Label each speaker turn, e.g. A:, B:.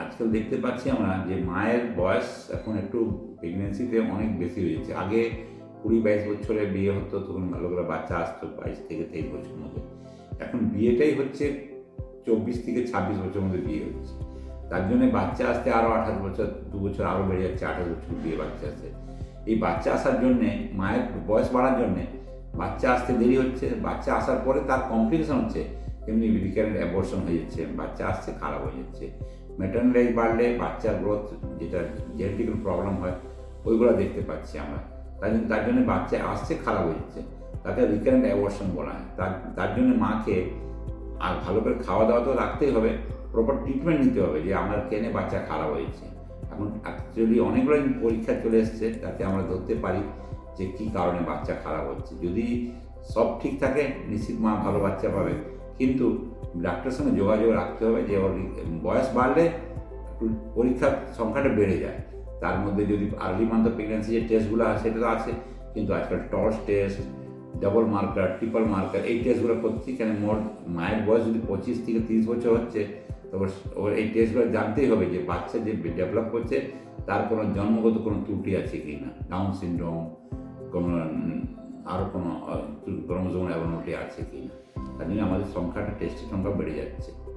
A: আজকাল দেখতে পাচ্ছি আমরা যে মায়ের বয়স এখন একটু প্রেগনেন্সিতে অনেক বেশি হয়েছে। আগে 20-22 বছরে বিয়ে হতো, তখন ভালো করে বাচ্চা আসতো 22 থেকে 23 বছরের মধ্যে। এখন বিয়েটাই হচ্ছে 24 থেকে 26 বছরের মধ্যে বিয়ে হচ্ছে। তার জন্য বাচ্চা আসতে আরও 28 বছর, 2 বছর আরও বেড়ে যাচ্ছে, 28 বছর বিয়ে বাচ্চা আসছে। এই বাচ্চা আসার জন্যে, মায়ের বয়স বাড়ার জন্যে বাচ্চা আসতে দেরি হচ্ছে। বাচ্চা আসার পরে তার কমপ্লিকেশন হচ্ছে, তেমনি রিকারেন্ট অ্যাবর্শন হয়ে যাচ্ছে, বাচ্চা আসতে খারাপ হয়ে যাচ্ছে। ম্যাটার্নাল এজ বাড়লে বাচ্চার গ্রোথ, যেটা জেনেটিক্যাল প্রবলেম হয়, ওইগুলো দেখতে পাচ্ছি আমরা। তার জন্য বাচ্চা আসছে খারাপ হয়ে যাচ্ছে, তাকে রিকারেন্ট অ্যাবর্শন বলা হয়। তার জন্য মাকে আর ভালো করে খাওয়া দাওয়া তো রাখতেই হবে, প্রপার ট্রিটমেন্ট নিতে হবে যে আমার কেন বাচ্চা খারাপ হয়েছে। এখন অ্যাকচুয়ালি অনেকগুলো পরীক্ষা চলে এসছে, তাতে আমরা ধরতে পারি যে কী কারণে বাচ্চা খারাপ হচ্ছে। যদি সব ঠিক থাকে, নিশ্চিত মা ভালো বাচ্চা পাবে। কিন্তু ডাক্তারের সঙ্গে যোগাযোগ রাখতে হবে, যে ওর বয়স বাড়লে একটু পরীক্ষার সংখ্যাটা বেড়ে যায়। তার মধ্যে যদি আর্লি মান্থ অফ প্রেগনেন্সি যে টেস্টগুলো আছে সেটা তো আছে, কিন্তু আজকাল torch test, double marker, triple marker, এই টেস্টগুলো করছি। কেন মায়ের বয়স যদি 25 থেকে 30 বছর হচ্ছে, তবে ওর এই টেস্টগুলো জানতেই হবে যে বাচ্চা যে ডেভেলপ করছে তার কোনো জন্মগত কোনো ত্রুটি আছে কি না, ডাউন সিনড্রোম, কোনো আরও কোনো ক্রোমোজোম অ্যাবনর্মালিটি আছে কি না। তার জন্য আমাদের সংখ্যাটা, টেস্টের সংখ্যা বেড়ে যাচ্ছে।